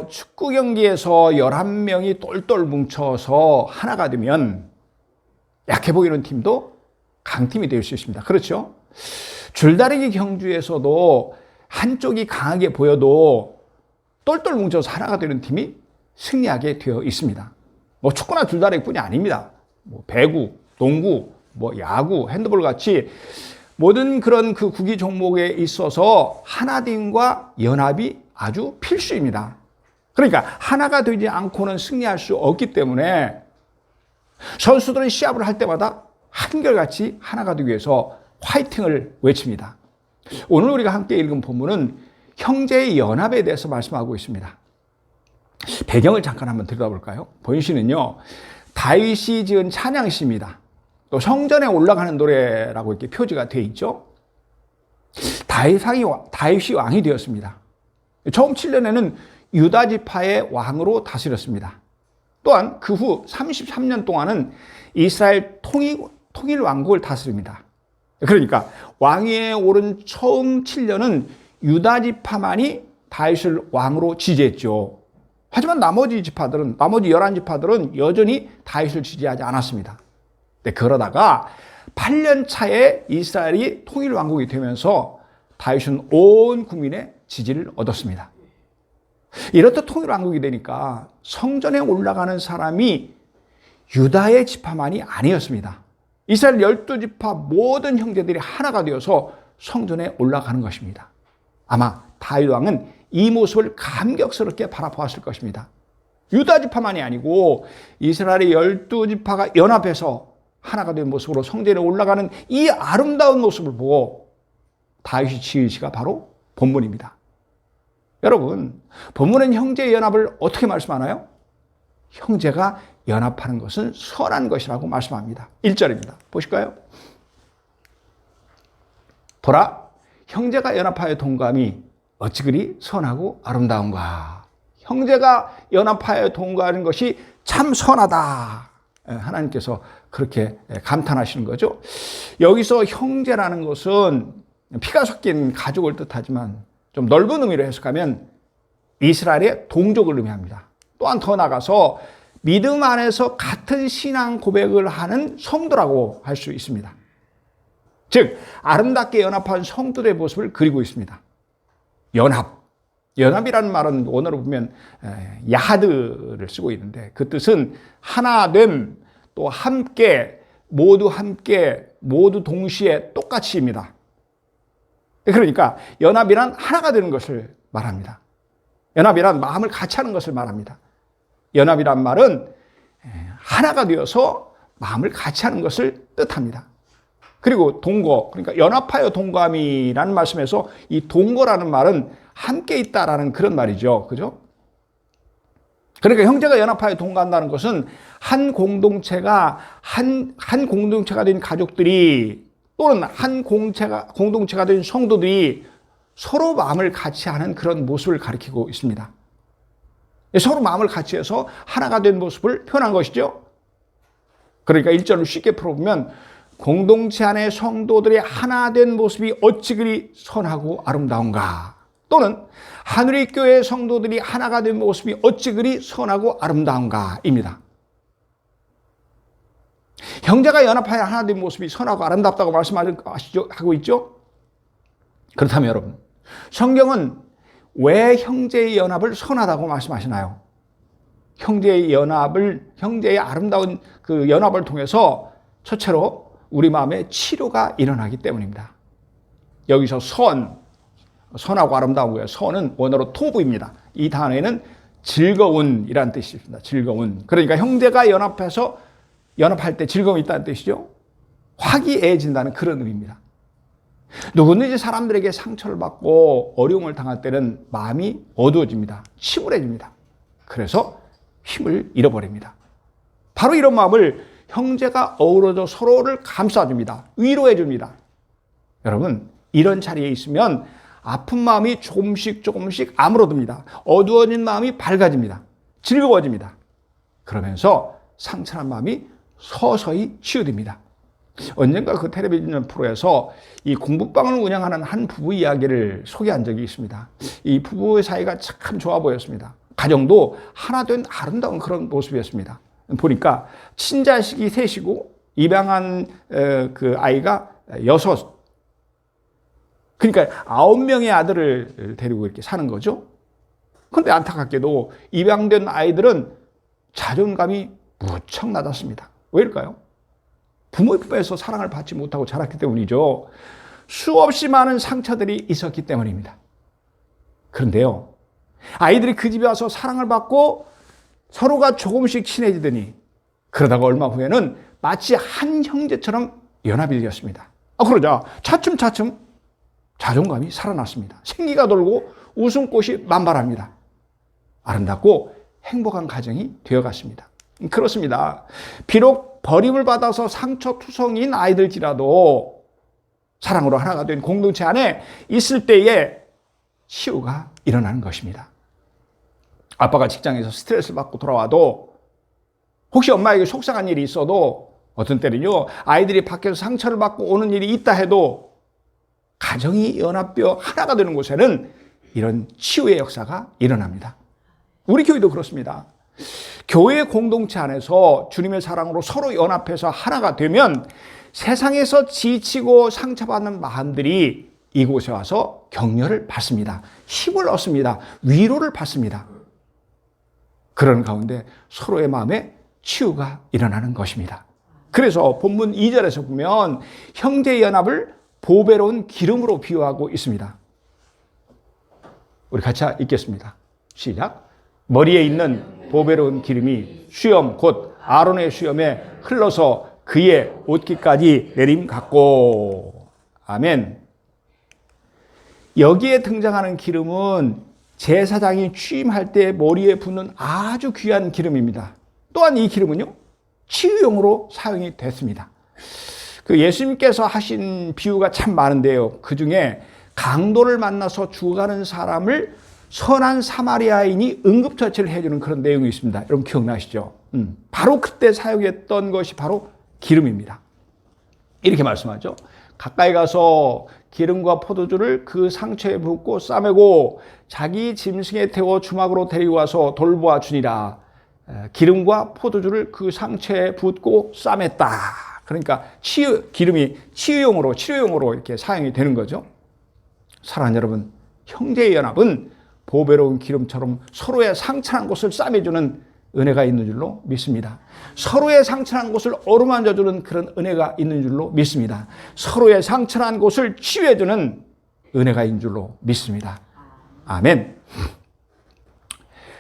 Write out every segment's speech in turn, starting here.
축구 경기에서 11명이 똘똘 뭉쳐서 하나가 되면 약해 보이는 팀도 강팀이 될 수 있습니다. 그렇죠? 줄다리기 경주에서도 한쪽이 강하게 보여도 똘똘 뭉쳐서 하나가 되는 팀이 승리하게 되어 있습니다. 뭐 축구나 줄다리기뿐이 아닙니다. 뭐 배구, 농구, 뭐 야구, 핸드볼 같이 모든 그런 그 구기 종목에 있어서 하나팀과 연합이 아주 필수입니다. 그러니까 하나가 되지 않고는 승리할 수 없기 때문에 선수들은 시합을 할 때마다 한결같이 하나가 되기 위해서 화이팅을 외칩니다. 오늘 우리가 함께 읽은 본문은 형제의 연합에 대해서 말씀하고 있습니다. 배경을 잠깐 한번 들여다볼까요? 본시는요, 다윗이 지은 찬양시입니다. 또 성전에 올라가는 노래라고 이렇게 표지가 되어 있죠. 다윗이 왕이 되었습니다. 처음 7년에는 유다 지파의 왕으로 다스렸습니다. 또한 그 후 33년 동안은 이스라엘 통일 왕국을 다스립니다. 그러니까 왕위에 오른 처음 7년은 유다 지파만이 다윗을 왕으로 지지했죠. 하지만 나머지 11지파들은 여전히 다윗을 지지하지 않았습니다. 그러다가 8년 차에 이스라엘이 통일 왕국이 되면서 다윗은 온 국민의 지지를 얻었습니다. 이렇듯 통일 왕국이 되니까 성전에 올라가는 사람이 유다의 지파만이 아니었습니다. 이스라엘 12지파 모든 형제들이 하나가 되어서 성전에 올라가는 것입니다. 아마 다윗 왕은 이 모습을 감격스럽게 바라보았을 것입니다. 유다 지파만이 아니고 이스라엘의 12지파가 연합해서 하나가 된 모습으로 성전에 올라가는 이 아름다운 모습을 보고 다윗이 지은 시가 바로 본문입니다. 여러분, 본문은 형제의 연합을 어떻게 말씀하나요? 형제가 연합하는 것은 선한 것이라고 말씀합니다. 1절입니다. 보실까요? 보라, 형제가 연합하여 동감이 어찌 그리 선하고 아름다운가. 형제가 연합하여 동거하는 것이 참 선하다. 하나님께서 그렇게 감탄하시는 거죠. 여기서 형제라는 것은 피가 섞인 가족을 뜻하지만 좀 넓은 의미로 해석하면 이스라엘의 동족을 의미합니다. 또한 더 나아가서 믿음 안에서 같은 신앙 고백을 하는 성도라고 할 수 있습니다. 즉 아름답게 연합한 성도의 모습을 그리고 있습니다. 연합이라는 말은 원어로 보면 야하드를 쓰고 있는데 그 뜻은 하나됨, 또 함께, 모두 동시에 똑같이입니다. 그러니까 연합이란 하나가 되는 것을 말합니다. 연합이란 마음을 같이 하는 것을 말합니다. 연합이란 말은 하나가 되어서 마음을 같이 하는 것을 뜻합니다. 그리고 동거, 그러니까 연합하여 동감이라는 말씀에서 이 동거라는 말은 함께 있다라는 그런 말이죠. 그죠? 그러니까 형제가 연합하여 동거한다는 것은 한 공동체가 된 가족들이 또는 한 공동체가 된 성도들이 서로 마음을 같이 하는 그런 모습을 가리키고 있습니다. 서로 마음을 같이 해서 하나가 된 모습을 표현한 것이죠. 그러니까 1절을 쉽게 풀어보면 공동체 안의 성도들이 하나 된 모습이 어찌 그리 선하고 아름다운가. 또는 하늘의 교회의 성도들이 하나가 된 모습이 어찌 그리 선하고 아름다운가입니다. 형제가 연합하여 하나 된 모습이 선하고 아름답다고 말씀하고 있죠? 그렇다면 여러분, 성경은 왜 형제의 연합을 선하다고 말씀하시나요? 형제의 아름다운 그 연합을 통해서 첫째로 우리 마음에 치료가 일어나기 때문입니다. 여기서 선하고 아름다운 거예요. 선은 원어로 토부입니다. 이 단어에는 즐거운이라는 뜻이 있습니다. 즐거운. 그러니까 형제가 연합할 때 즐거움이 있다는 뜻이죠. 화기애애진다는 그런 의미입니다. 누구든지 사람들에게 상처를 받고 어려움을 당할 때는 마음이 어두워집니다. 침울해집니다. 그래서 힘을 잃어버립니다. 바로 이런 마음을 형제가 어우러져 서로를 감싸줍니다. 위로해줍니다. 여러분, 이런 자리에 있으면 아픈 마음이 조금씩 아물어듭니다. 어두워진 마음이 밝아집니다. 즐거워집니다. 그러면서 상처난 마음이 서서히 치유됩니다. 언젠가 그 텔레비전 프로에서 이 공부방을 운영하는 한 부부 이야기를 소개한 적이 있습니다. 이 부부의 사이가 참 좋아 보였습니다. 가정도 하나 된 아름다운 그런 모습이었습니다. 보니까 친자식이 셋이고 입양한 그 아이가 6. 그러니까 9명의 아들을 데리고 이렇게 사는 거죠. 그런데 안타깝게도 입양된 아이들은 자존감이 무척 낮았습니다. 왜일까요? 부모의 품에서 사랑을 받지 못하고 자랐기 때문이죠. 수없이 많은 상처들이 있었기 때문입니다. 그런데요, 아이들이 그 집에 와서 사랑을 받고 서로가 조금씩 친해지더니 그러다가 얼마 후에는 마치 한 형제처럼 연합이 되었습니다. 그러자 차츰차츰 자존감이 살아났습니다. 생기가 돌고 웃음꽃이 만발합니다. 아름답고 행복한 가정이 되어갔습니다. 그렇습니다. 비록 버림을 받아서 상처투성인 아이들지라도 사랑으로 하나가 된 공동체 안에 있을 때에 치유가 일어나는 것입니다. 아빠가 직장에서 스트레스를 받고 돌아와도 혹시 엄마에게 속상한 일이 있어도 어떤 때는요, 아이들이 밖에서 상처를 받고 오는 일이 있다 해도 가정이 연합되어 하나가 되는 곳에는 이런 치유의 역사가 일어납니다. 우리 교회도 그렇습니다. 교회 공동체 안에서 주님의 사랑으로 서로 연합해서 하나가 되면 세상에서 지치고 상처받는 마음들이 이곳에 와서 격려를 받습니다. 힘을 얻습니다. 위로를 받습니다. 그런 가운데 서로의 마음에 치유가 일어나는 것입니다. 그래서 본문 2절에서 보면 형제 연합을 보배로운 기름으로 비유하고 있습니다. 우리 같이 읽겠습니다. 시작. 머리에 있는 보배로운 기름이 수염 곧 아론의 수염에 흘러서 그의 옷깃까지 내림 같고. 아멘. 여기에 등장하는 기름은 제사장이 취임할 때 머리에 붓는 아주 귀한 기름입니다. 또한 이 기름은요, 치유용으로 사용이 됐습니다. 그 예수님께서 하신 비유가 참 많은데요. 그 중에 강도를 만나서 죽어가는 사람을 선한 사마리아인이 응급처치를 해주는 그런 내용이 있습니다. 여러분 기억나시죠? 바로 그때 사용했던 것이 바로 기름입니다. 이렇게 말씀하죠. 가까이 가서 기름과 포도주를 그 상처에 붓고 싸매고 자기 짐승에 태워 주막으로 데리고 와서 돌보아 주니라. 기름과 포도주를 그 상처에 붓고 싸맸다. 그러니까 기름이 치료용으로 이렇게 사용이 되는 거죠. 사랑하는 여러분, 형제의 연합은 보배로운 기름처럼 서로의 상처난 곳을 싸매주는 은혜가 있는 줄로 믿습니다. 서로의 상처난 곳을 어루만져주는 그런 은혜가 있는 줄로 믿습니다. 서로의 상처난 곳을 치유해주는 은혜가 있는 줄로 믿습니다. 아멘.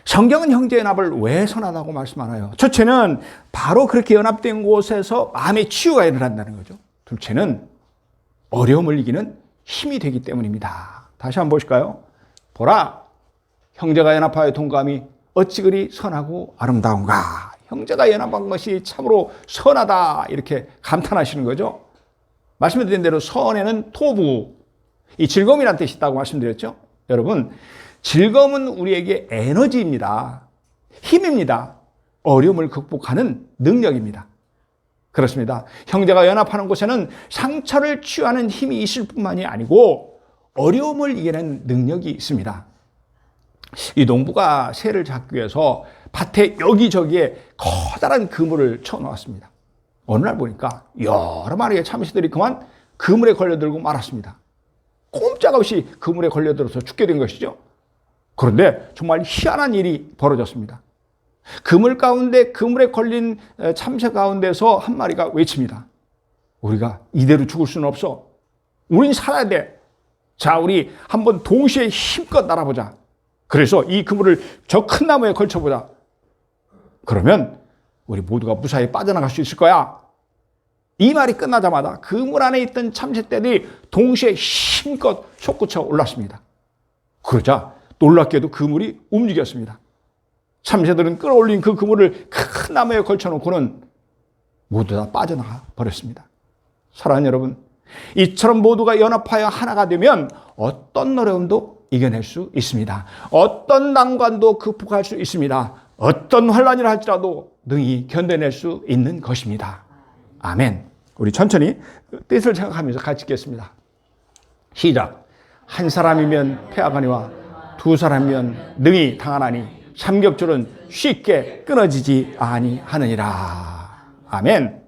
성경은 형제 연합을 왜 선하다고 말씀하나요? 첫째는 바로 그렇게 연합된 곳에서 마음의 치유가 일어난다는 거죠. 둘째는 어려움을 이기는 힘이 되기 때문입니다. 다시 한번 보실까요? 보라, 형제가 연합하여 동감이 어찌 그리 선하고 아름다운가. 형제가 연합한 것이 참으로 선하다, 이렇게 감탄하시는 거죠. 말씀드린 대로 선에는 토부, 이 즐거움이라는 뜻이 있다고 말씀드렸죠. 여러분, 즐거움은 우리에게 에너지입니다. 힘입니다. 어려움을 극복하는 능력입니다. 그렇습니다. 형제가 연합하는 곳에는 상처를 치유하는 힘이 있을 뿐만이 아니고 어려움을 이겨내는 능력이 있습니다. 이 농부가 새를 잡기 위해서 밭에 여기저기에 커다란 그물을 쳐놓았습니다. 어느 날 보니까 여러 마리의 참새들이 그만 그물에 걸려들고 말았습니다. 꼼짝없이 그물에 걸려들어서 죽게 된 것이죠. 그런데 정말 희한한 일이 벌어졌습니다. 그물에 걸린 참새 가운데서 한 마리가 외칩니다. 우리가 이대로 죽을 수는 없어. 우린 살아야 돼. 자, 우리 한번 동시에 힘껏 날아보자. 그래서 이 그물을 저 큰 나무에 걸쳐보자. 그러면 우리 모두가 무사히 빠져나갈 수 있을 거야. 이 말이 끝나자마자 그물 안에 있던 참새떼들이 동시에 힘껏 솟구쳐 올랐습니다. 그러자 놀랍게도 그물이 움직였습니다. 참새들은 끌어올린 그 그물을 큰 나무에 걸쳐놓고는 모두 다 빠져나가 버렸습니다. 사랑하는 여러분, 이처럼 모두가 연합하여 하나가 되면 어떤 어려움도 이겨낼 수 있습니다. 어떤 난관도 극복할 수 있습니다. 어떤 환난이라 할지라도 능히 견뎌낼 수 있는 것입니다. 아멘. 우리 천천히 뜻을 생각하면서 같이 읽겠습니다. 시작. 한 사람이면 패하거니와 두 사람이면 능히 당하나니 삼겹줄은 쉽게 끊어지지 아니하느니라. 아멘.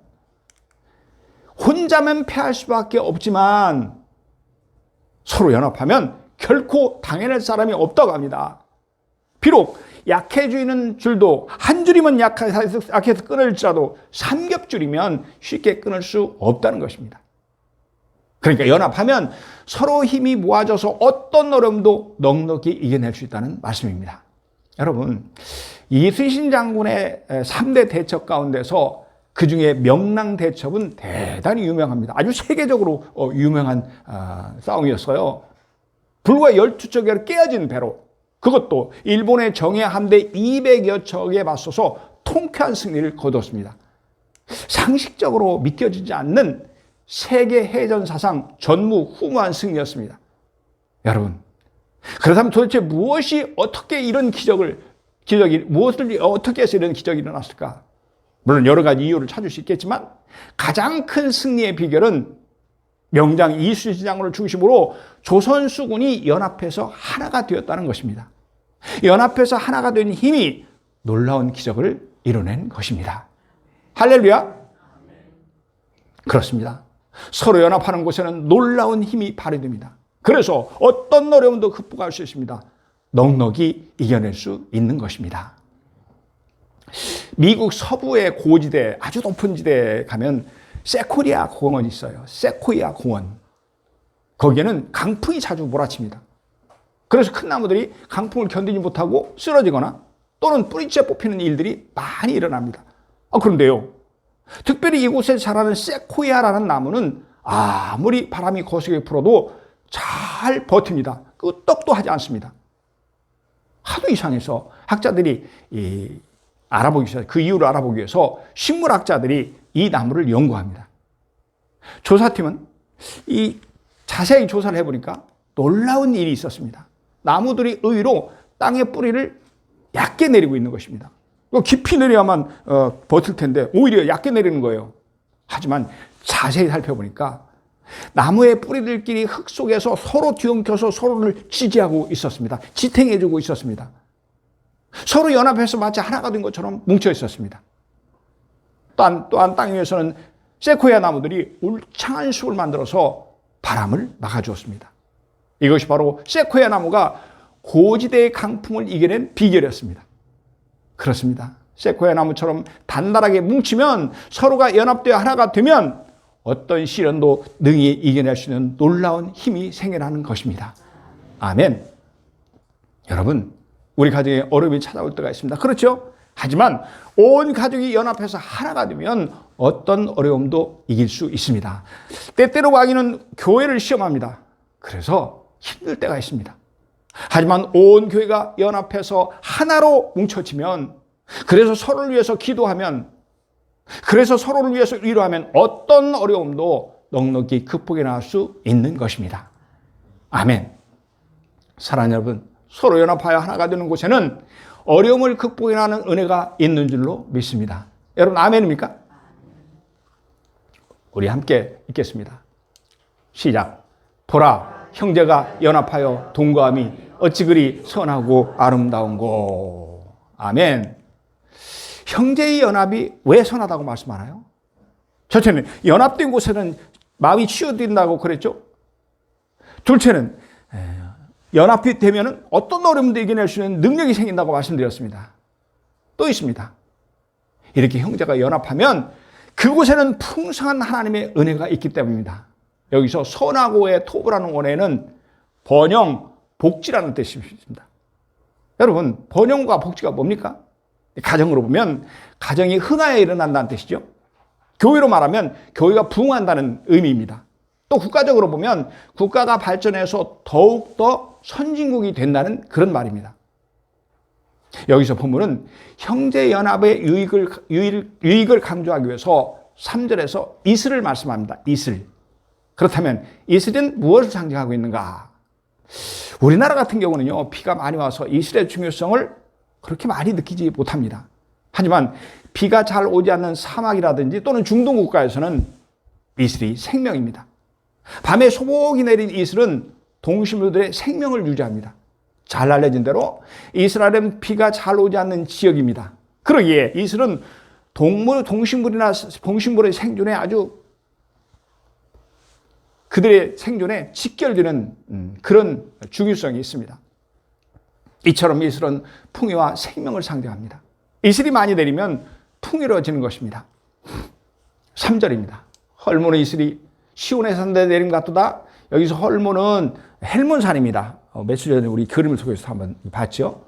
혼자면 패할 수밖에 없지만 서로 연합하면 결코 당해낼 사람이 없다고 합니다. 비록 약해지는 줄도 한 줄이면 약해서 끊을지라도 삼겹줄이면 쉽게 끊을 수 없다는 것입니다. 그러니까 연합하면 서로 힘이 모아져서 어떤 어려움도 넉넉히 이겨낼 수 있다는 말씀입니다. 여러분, 이순신 장군의 3대 대첩 가운데서 그 중에 명랑대첩은 대단히 유명합니다. 아주 세계적으로 유명한 싸움이었어요. 불과 12척에 깨어진 배로, 그것도 일본의 정예 함대 200여 척에 맞서서 통쾌한 승리를 거두었습니다. 상식적으로 믿겨지지 않는 세계 해전 사상 전무후무한 승리였습니다. 여러분, 그렇다면 도대체 무엇을 어떻게 해서 이런 기적이 일어났을까? 물론 여러 가지 이유를 찾을 수 있겠지만 가장 큰 승리의 비결은 명장 이순신 장군을 중심으로 조선 수군이 연합해서 하나가 되었다는 것입니다. 연합해서 하나가 된 힘이 놀라운 기적을 이뤄낸 것입니다. 할렐루야. 그렇습니다. 서로 연합하는 곳에는 놀라운 힘이 발휘됩니다. 그래서 어떤 어려움도 극복할 수 있습니다. 넉넉히 이겨낼 수 있는 것입니다. 미국 서부의 고지대, 아주 높은 지대에 가면 세코이아 공원이 있어요. 세코이아 공원. 거기에는 강풍이 자주 몰아칩니다. 그래서 큰 나무들이 강풍을 견디지 못하고 쓰러지거나 또는 뿌리째 뽑히는 일들이 많이 일어납니다. 그런데요, 특별히 이곳에 자라는 세코이아라는 나무는 아무리 바람이 거세게 불어도 잘 버팁니다. 끄떡도 하지 않습니다. 하도 이상해서 학자들이 그 이유를 알아보기 위해서 식물학자들이 이 나무를 연구합니다. 조사팀은 자세히 조사를 해보니까 놀라운 일이 있었습니다. 나무들이 의외로 땅의 뿌리를 얕게 내리고 있는 것입니다. 깊이 내려야만 버틸 텐데 오히려 얕게 내리는 거예요. 하지만 자세히 살펴보니까 나무의 뿌리들끼리 흙 속에서 서로 뒤엉켜서 서로를 지지하고 있었습니다. 지탱해주고 있었습니다. 서로 연합해서 마치 하나가 된 것처럼 뭉쳐 있었습니다. 또한 땅 위에서는 세코이아 나무들이 울창한 숲을 만들어서 바람을 막아주었습니다. 이것이 바로 세코이아 나무가 고지대의 강풍을 이겨낸 비결이었습니다. 그렇습니다. 세코이아 나무처럼 단단하게 뭉치면, 서로가 연합되어 하나가 되면 어떤 시련도 능히 이겨낼 수 있는 놀라운 힘이 생겨나는 것입니다. 아멘. 여러분, 우리 가정에 어려움이 찾아올 때가 있습니다. 그렇죠? 하지만 온 가족이 연합해서 하나가 되면 어떤 어려움도 이길 수 있습니다. 때때로 마귀는 교회를 시험합니다. 그래서 힘들 때가 있습니다. 하지만 온 교회가 연합해서 하나로 뭉쳐지면, 그래서 서로를 위해서 기도하면, 그래서 서로를 위해서 위로하면 어떤 어려움도 넉넉히 극복해 나갈 수 있는 것입니다. 아멘. 사랑하는 여러분, 서로 연합하여 하나가 되는 곳에는 어려움을 극복해 나가는 은혜가 있는 줄로 믿습니다. 여러분, 아멘입니까? 우리 함께 읽겠습니다. 시작. 보라, 형제가 연합하여 동거함이 어찌 그리 선하고 아름다운고. 아멘. 형제의 연합이 왜 선하다고 말씀하나요? 첫째는 연합된 곳에는 마음이 치유된다고 그랬죠. 둘째는 연합이 되면 어떤 어려움도 이겨낼 수 있는 능력이 생긴다고 말씀드렸습니다. 또 있습니다. 이렇게 형제가 연합하면 그곳에는 풍성한 하나님의 은혜가 있기 때문입니다. 여기서 선하고의 토부라는 원어에는 번영, 복지라는 뜻이 있습니다. 여러분, 번영과 복지가 뭡니까? 가정으로 보면 가정이 흥하여 일어난다는 뜻이죠. 교회로 말하면 교회가 부흥한다는 의미입니다. 또 국가적으로 보면 국가가 발전해서 더욱더 선진국이 된다는 그런 말입니다. 여기서 본문은 형제연합의 유익을 강조하기 위해서 3절에서 이슬을 말씀합니다. 이슬. 그렇다면 이슬은 무엇을 상징하고 있는가? 우리나라 같은 경우는요, 비가 많이 와서 이슬의 중요성을 그렇게 많이 느끼지 못합니다. 하지만 비가 잘 오지 않는 사막이라든지 또는 중동 국가에서는 이슬이 생명입니다. 밤에 소복이 내린 이슬은 동식물들의 생명을 유지합니다. 잘 알려진 대로 이스라엘은 비가 잘 오지 않는 지역입니다. 그러기에 이슬은 동식물의 생존에 아주 그들의 생존에 직결되는 그런 중요성이 있습니다. 이처럼 이슬은 풍요와 생명을 상징합니다. 이슬이 많이 내리면 풍요로워지는 것입니다. 3절입니다. 헐몬의 이슬이 시온의 산들에 내림 같도다. 여기서 헐몬은 헬몬산입니다. 며칠 전에 우리 그림을 속에서 한번 봤죠.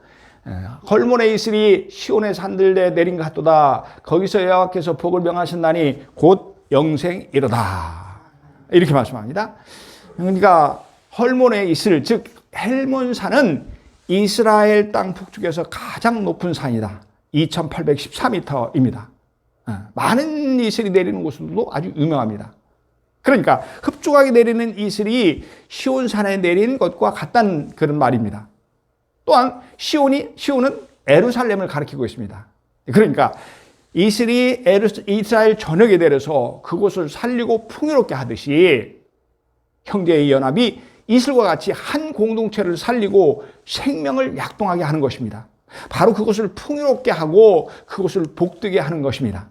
헐몬의 이슬이 시온의 산들에 내린 것 같도다. 거기서 여호와께서 복을 명하신다니 곧 영생이로다. 이렇게 말씀합니다. 그러니까 헐몬의 이슬, 즉 헬몬산은 이스라엘 땅 북쪽에서 가장 높은 산이다. 2814m입니다. 많은 이슬이 내리는 곳으로도 아주 유명합니다. 그러니까 흡족하게 내리는 이슬이 시온산에 내리는 것과 같다는 그런 말입니다. 또한 시온은 예루살렘을 가리키고 있습니다. 그러니까 이슬이 이스라엘 전역에 내려서 그곳을 살리고 풍요롭게 하듯이 형제의 연합이 이슬과 같이 한 공동체를 살리고 생명을 약동하게 하는 것입니다. 바로 그것을 풍요롭게 하고 그것을 복되게 하는 것입니다.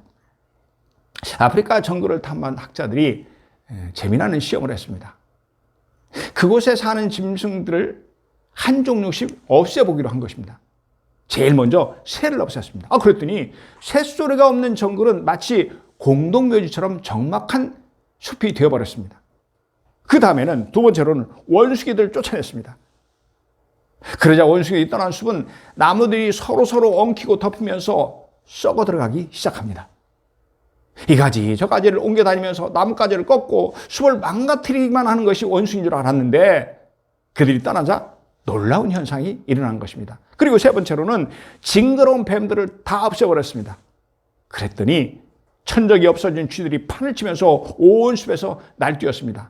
아프리카 정글을 탐구한 학자들이 재미나는 시험을 했습니다. 그곳에 사는 짐승들을 한 종류씩 없애보기로 한 것입니다. 제일 먼저 새를 없앴습니다. 그랬더니 새소리가 없는 정글은 마치 공동묘지처럼 적막한 숲이 되어버렸습니다. 그 다음에는 두 번째로는 원숭이들을 쫓아냈습니다. 그러자 원숭이들이 떠난 숲은 나무들이 서로 엉키고 덮으면서 썩어 들어가기 시작합니다. 이 가지 저 가지를 옮겨 다니면서 나뭇가지를 꺾고 숲을 망가뜨리기만 하는 것이 원숭이인 줄 알았는데 그들이 떠나자 놀라운 현상이 일어난 것입니다. 그리고 세 번째로는 징그러운 뱀들을 다 없애버렸습니다. 그랬더니 천적이 없어진 쥐들이 판을 치면서 온 숲에서 날뛰었습니다.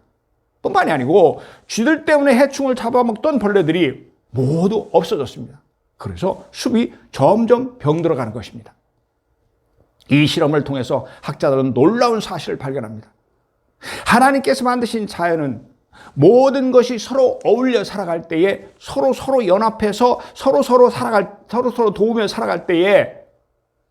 뿐만이 아니고 쥐들 때문에 해충을 잡아먹던 벌레들이 모두 없어졌습니다. 그래서 숲이 점점 병들어가는 것입니다. 이 실험을 통해서 학자들은 놀라운 사실을 발견합니다. 하나님께서 만드신 자연은 모든 것이 서로 어울려 살아갈 때에 서로 연합해서 서로 도우며 살아갈 때에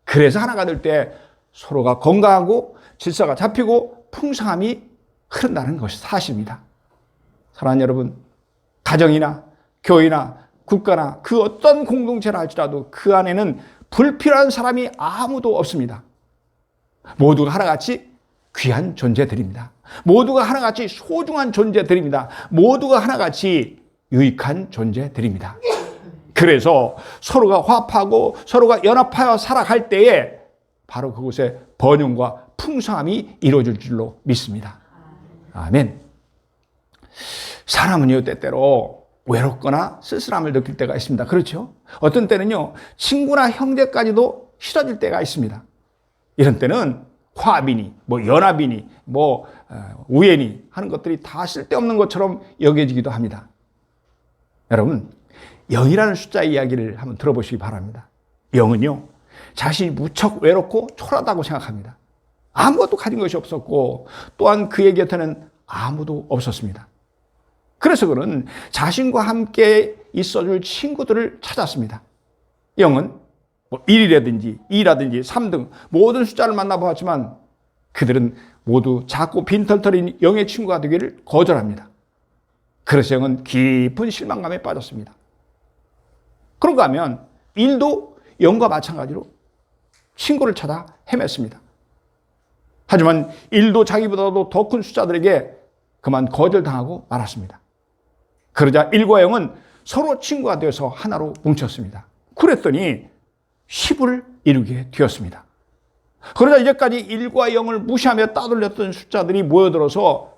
그래서 하나가 될 때 서로가 건강하고 질서가 잡히고 풍성함이 흐른다는 것이 사실입니다. 사랑하는 여러분, 가정이나 교회나 국가나 그 어떤 공동체라 할지라도 그 안에는 불필요한 사람이 아무도 없습니다. 모두가 하나같이 귀한 존재들입니다. 모두가 하나같이 소중한 존재들입니다. 모두가 하나같이 유익한 존재들입니다. 그래서 서로가 화합하고 서로가 연합하여 살아갈 때에 바로 그곳에 번영과 풍성함이 이루어질 줄로 믿습니다. 아멘. 사람은요, 때때로 외롭거나 쓸쓸함을 느낄 때가 있습니다. 그렇죠? 어떤 때는요, 친구나 형제까지도 싫어질 때가 있습니다. 이런 때는 화합이니, 연합이니, 우애니 하는 것들이 다 쓸데없는 것처럼 여겨지기도 합니다. 여러분, 0이라는 숫자의 이야기를 한번 들어보시기 바랍니다. 0은요, 자신이 무척 외롭고 초라하다고 생각합니다. 아무것도 가진 것이 없었고, 또한 그의 곁에는 아무도 없었습니다. 그래서 그는 자신과 함께 있어줄 친구들을 찾았습니다. 0은 1이라든지 2라든지 3 등 모든 숫자를 만나보았지만 그들은 모두 작고 빈털털인 0의 친구가 되기를 거절합니다. 그래서 0은 깊은 실망감에 빠졌습니다. 그런가 하면 1도 0과 마찬가지로 친구를 찾아 헤맸습니다. 하지만 1도 자기보다도 더 큰 숫자들에게 그만 거절당하고 말았습니다. 그러자 1과 0은 서로 친구가 되어서 하나로 뭉쳤습니다. 그랬더니 10을 이루게 되었습니다. 그러자 이제까지 1과 0을 무시하며 따돌렸던 숫자들이 모여들어서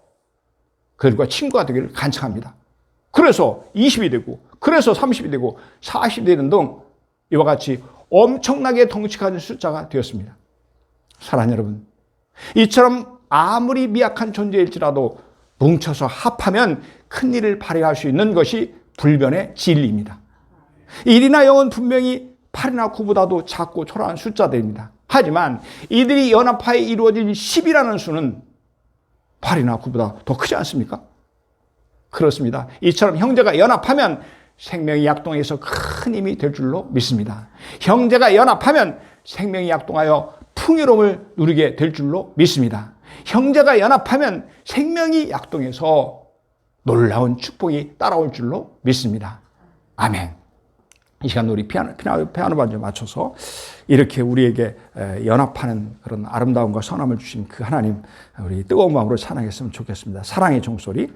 그들과 친구가 되기를 간청합니다. 그래서 20이 되고, 그래서 30이 되고, 40이 되는 등 이와 같이 엄청나게 덩치 가진 숫자가 되었습니다. 사랑하는 여러분, 이처럼 아무리 미약한 존재일지라도 뭉쳐서 합하면 큰 일을 발휘할 수 있는 것이 불변의 진리입니다. 1이나 0은 분명히 8이나 9보다도 작고 초라한 숫자들입니다. 하지만 이들이 연합하여 이루어진 10이라는 수는 발이나 구보다 더 크지 않습니까? 그렇습니다. 이처럼 형제가 연합하면 생명이 약동해서 큰 힘이 될 줄로 믿습니다. 형제가 연합하면 생명이 약동하여 풍요로움을 누리게 될 줄로 믿습니다. 형제가 연합하면 생명이 약동해서 놀라운 축복이 따라올 줄로 믿습니다. 아멘. 이 시간 우리 피아노 반주 맞춰서 이렇게 우리에게 연합하는 그런 아름다움과 선함을 주신 그 하나님, 우리 뜨거운 마음으로 찬양했으면 좋겠습니다. 사랑의 종소리.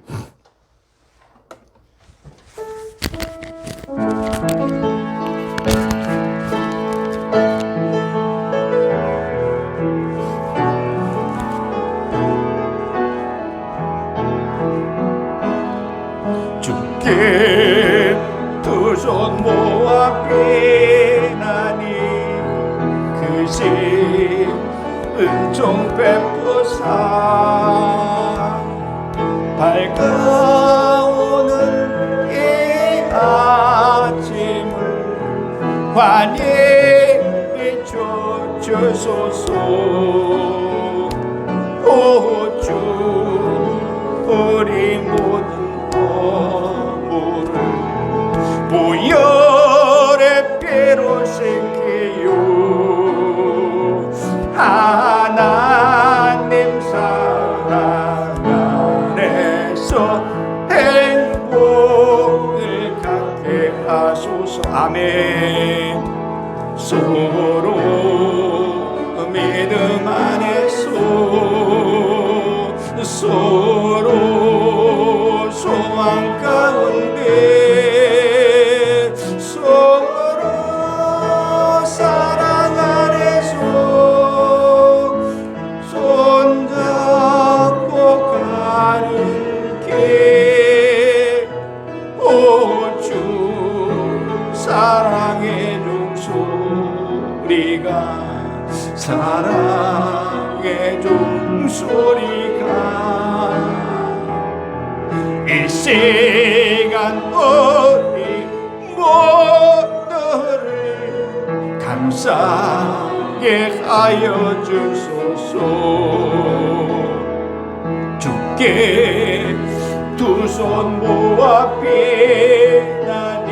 주께 두 손 모아 비나니 그시 은총 베푸사 밝아오는 이 아침을 환히 비춰 주소서. 오 주 우리 모든 보혈의 피로 씻기요. 하나님 사랑 안에서 행복을 갖게 하소서. 아멘. 서로 믿음 안에서 서로 소망 가운데 서로 사랑 안에서 손잡고 가는 길. 오 주 사랑의 종소리가 사랑의 종소리가 이 시간 우리 모두를 감사하게 하여 주소서. 주께 두 손 모아 비나니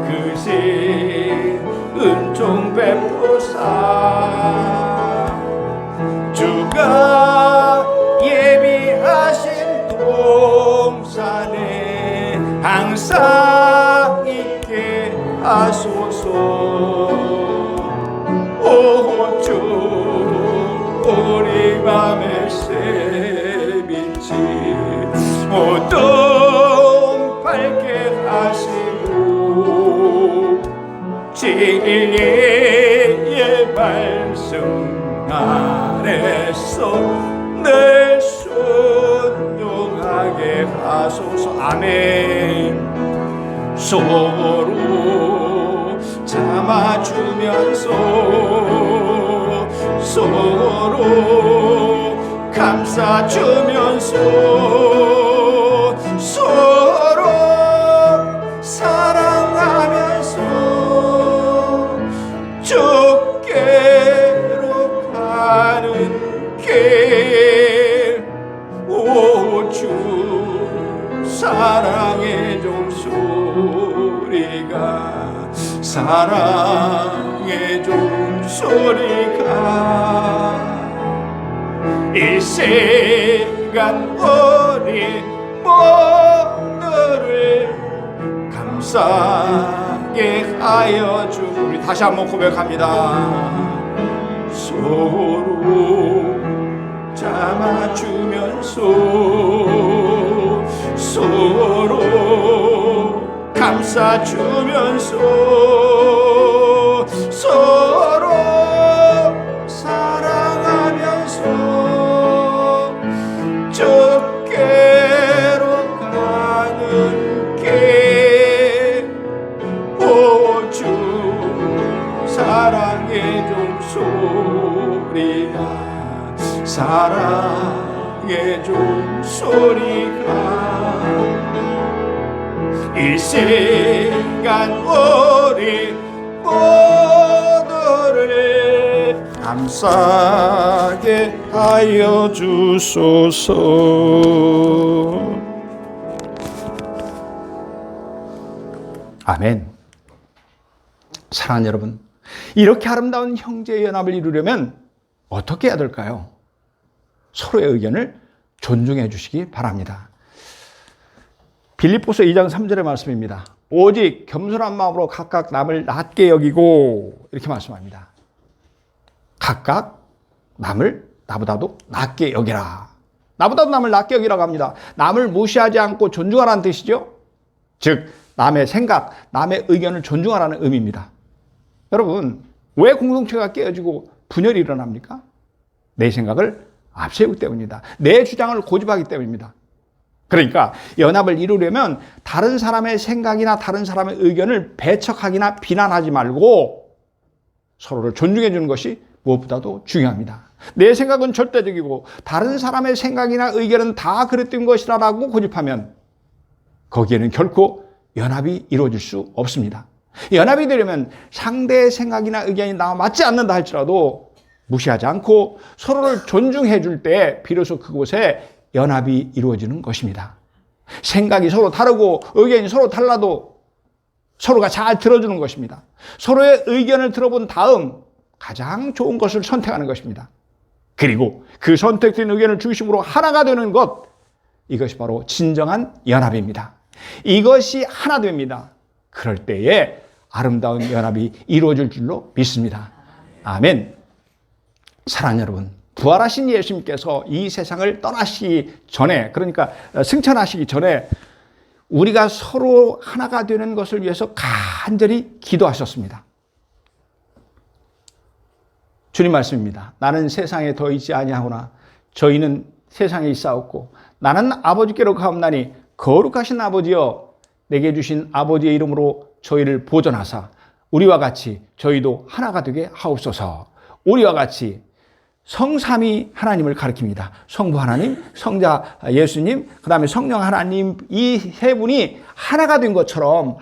그새 은총 베푸사 주가 예비하신 동산에 항상 있게 하소서. 오 주 우리 맘의 새빛이 어둠 밝게 하시고 진리의 말씀 아래서 늘 순종하게 하소서. 아멘. 서로 참아주면서 서로 감싸주면서 서로 사랑하면서 주께로 가는 길. 오 주 사랑의 종소리가 사랑의 종소리가 이 시간 우리 모두를 감사하게 하여 주. 우리 다시 한번 고백합니다. 서로 참아주면서 서로 감싸주면서 서로 사랑하면서 주께로 가는 길. 오 주 사랑의 종소리가 사랑의 종소리가 이 시간 우리 모두를 감싸게 하여 주소서. 아멘. 사랑하는 여러분, 이렇게 아름다운 형제의 연합을 이루려면 어떻게 해야 될까요? 서로의 의견을 존중해 주시기 바랍니다. 빌립보서 2장 3절의 말씀입니다. 오직 겸손한 마음으로 각각 남을 낮게 여기고, 이렇게 말씀합니다. 각각 남을 나보다도 낮게 여기라. 나보다도 남을 낮게 여기라고 합니다. 남을 무시하지 않고 존중하라는 뜻이죠. 즉 남의 생각, 남의 의견을 존중하라는 의미입니다. 여러분, 왜 공동체가 깨어지고 분열이 일어납니까? 내 생각을 앞세우기 때문입니다. 내 주장을 고집하기 때문입니다. 그러니까 연합을 이루려면 다른 사람의 생각이나 다른 사람의 의견을 배척하기나 비난하지 말고 서로를 존중해 주는 것이 무엇보다도 중요합니다. 내 생각은 절대적이고 다른 사람의 생각이나 의견은 다 그랬던 것이라고 고집하면 거기에는 결코 연합이 이루어질 수 없습니다. 연합이 되려면 상대의 생각이나 의견이 나와 맞지 않는다 할지라도 무시하지 않고 서로를 존중해 줄 때 비로소 그곳에 연합이 이루어지는 것입니다. 생각이 서로 다르고 의견이 서로 달라도 서로가 잘 들어주는 것입니다. 서로의 의견을 들어본 다음 가장 좋은 것을 선택하는 것입니다. 그리고 그 선택된 의견을 중심으로 하나가 되는 것, 이것이 바로 진정한 연합입니다. 이것이 하나 됩니다. 그럴 때에 아름다운 연합이 이루어질 줄로 믿습니다. 아멘. 사랑하는 여러분, 부활하신 예수님께서 이 세상을 떠나시기 전에, 그러니까 승천하시기 전에 우리가 서로 하나가 되는 것을 위해서 간절히 기도하셨습니다. 주님 말씀입니다. 나는 세상에 더 있지 아니하오나 저희는 세상에 있사옵고 나는 아버지께로 가옵나니 거룩하신 아버지여 내게 주신 아버지의 이름으로 저희를 보존하사 우리와 같이 저희도 하나가 되게 하옵소서. 우리와 같이 성삼위 하나님을 가리킵니다. 성부 하나님, 성자 예수님, 그 다음에 성령 하나님, 이 세 분이 하나가 된 것처럼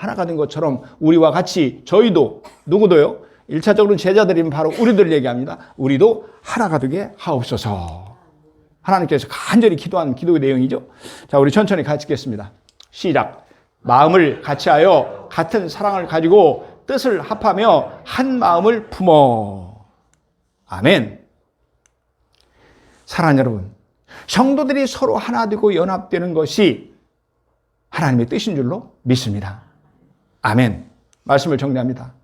우리와 같이 저희도, 누구도요? 1차적으로 제자들이면 바로 우리들 얘기합니다. 우리도 하나가 되게 하옵소서. 하나님께서 간절히 기도한 기도의 내용이죠. 자, 우리 천천히 같이 읽겠습니다. 시작. 마음을 같이하여 같은 사랑을 가지고 뜻을 합하며 한 마음을 품어. 아멘. 사랑하는 여러분, 성도들이 서로 하나 되고 연합되는 것이 하나님의 뜻인 줄로 믿습니다. 아멘. 말씀을 정리합니다.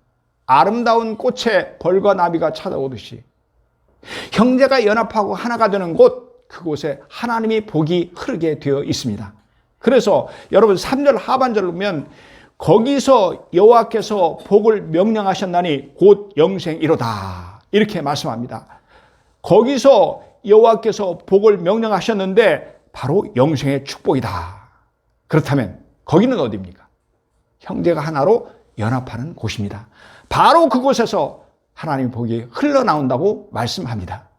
아름다운 꽃에 벌과 나비가 찾아오듯이 형제가 연합하고 하나가 되는 곳, 그곳에 하나님의 복이 흐르게 되어 있습니다. 그래서 여러분 3절 하반절을 보면 거기서 여호와께서 복을 명령하셨나니 곧 영생이로다, 이렇게 말씀합니다. 거기서 여호와께서 복을 명령하셨는데 바로 영생의 축복이다. 그렇다면 거기는 어디입니까? 형제가 하나로 연합하는 곳입니다. 바로 그곳에서 하나님의 복이 흘러나온다고 말씀합니다.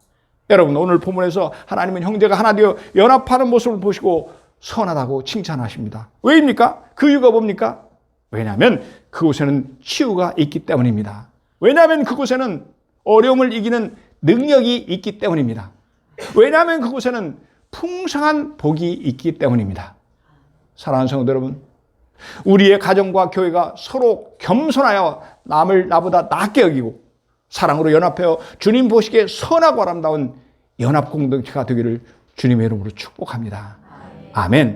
여러분, 오늘 본문에서 하나님은 형제가 하나 되어 연합하는 모습을 보시고 선하다고 칭찬하십니다. 왜입니까? 그 이유가 뭡니까? 왜냐하면 그곳에는 치유가 있기 때문입니다. 왜냐하면 그곳에는 어려움을 이기는 능력이 있기 때문입니다. 왜냐하면 그곳에는 풍성한 복이 있기 때문입니다. 사랑하는 성도 여러분, 우리의 가정과 교회가 서로 겸손하여 남을 나보다 낮게 여기고 사랑으로 연합하여 주님 보시기에 선하고 아름다운 연합 공동체가 되기를 주님의 이름으로 축복합니다. 아멘.